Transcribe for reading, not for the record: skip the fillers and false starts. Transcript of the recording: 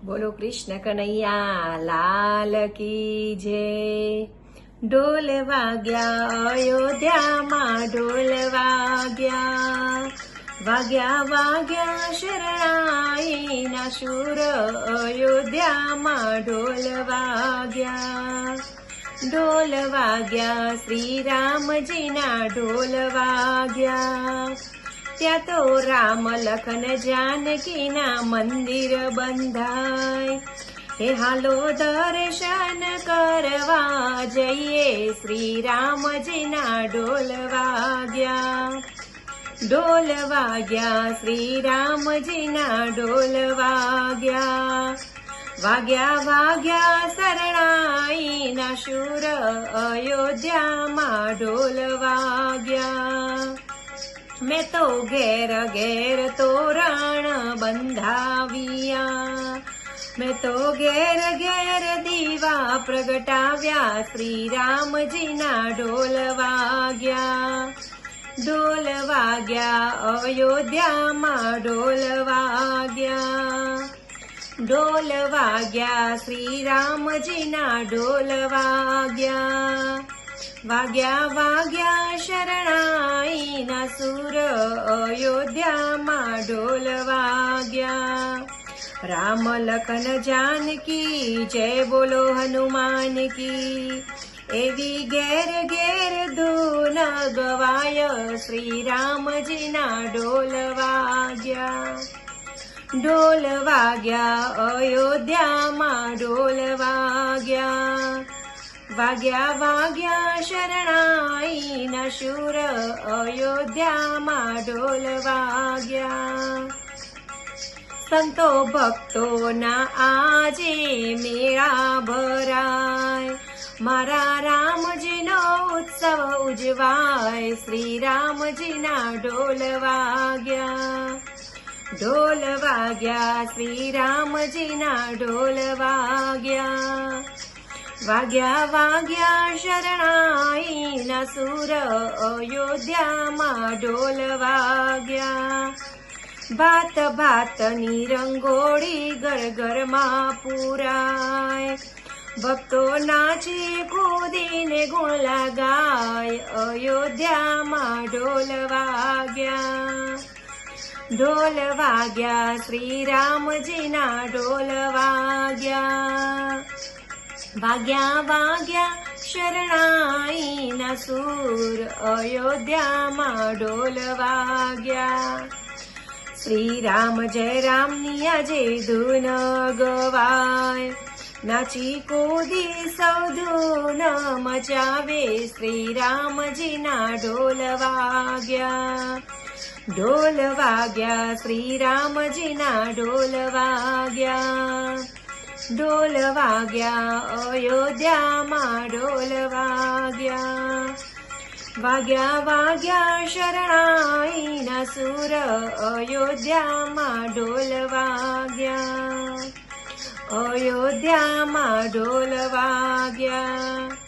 બોલો કૃષ્ણ કનૈયા લાલ કી જય। ઢોલ વાગ્યા અયોધ્યામાં ઢોલ વાગ્યા, વાગ્યા વાગ્યા શરણાઈના શૂર અયોધ્યામાં ઢોલ વાગ્યા। ઢોલ વાગ્યા શ્રી રામજીના ઢોલ વાગ્યા, ત્યાં તો રામ લખન જાનકીના મંદિર બંધાય। હે હાલો દર્શન કરવા જઈએ, શ્રી રામજીના ઢોલ વાગ્યા। ઢોલ વાગ્યા શ્રી રામજીના ઢોલ વાગ્યા, વાગ્યા વાગ્યા શરણાઈના શૂર અયોધ્યામાં ઢોલ વાગ્યા। મેં તો ઘેર ઘેર તોરણ બંધાવ્યા, મેં તો ઘેર ઘેર દીવા પ્રગટાવ્યા, શ્રી રામજીના ઢોલ વાગ્યા। ઢોલ વાગ્યા અયોધ્યામાં ઢોલ વાગ્યા, ઢોલ વાગ્યા શ્રી રામજીના ઢોલ વાગ્યા, વાગ્યા વાગ્યા શરણાઈના સૂર અયોધ્યામાં ઢોલ વાગ્યા। રામ લખન જાનકી જય બોલો હનુમાન કી, એવી ઘેર ઘેર ધૂન ગવાય, શ્રી રામજીના ઢોલ વાગ્યા। ઢોલ વાગ્યા અયોધ્યામાં ઢોલ વાગ્યા, વાગ્યા વાગ્યા શરણાઈના શૂર અયોધ્યામાં ઢોલ વાગ્યા। સંતો ભક્તોના આજે મેળા ભરાય, મારા રામજીનો ઉત્સવ ઉજવાય, શ્રી રામજીના ઢોલ વાગ્યા। ઢોલ વાગ્યા શ્રી રામજીના ઢોલ વાગ્યા, વાગ્યા વાગ્યા શરણાઈના સૂર અયોધ્યામાં ઢોલ વાગ્યા। ભાત ભાતની રંગોળી ઘર ઘરમાં પૂરાય, ભક્તો નાચે કૂદીને ગુણ લગાય, અયોધ્યામાં ઢોલ વાગ્યા। ઢોલ વાગ્યા શ્રી રામજીના ઢોલ વાગ્યા, વાગ્યા વાગ્યા શરણાઈના સૂર અયોધ્યામાં ઢોલ વાગ્યા। શ્રી રામ જય રામની આજે ધૂન ગવાય, નાચી કૂદી સૌ ધૂન મચાવે, શ્રી રામજીના ઢોલ વાગ્યા। ઢોલ વાગ્યા શ્રી રામજીના ઢોલ વાગ્યા, ઢોલ વાગ્યા અયોધ્યામાં ઢોલ વાગ્યા, વાગ્યા વાગ્યા શરણાઈના સૂર અયોધ્યામાં ઢોલ વાગ્યા, અયોધ્યામાં ઢોલ વાગ્યા।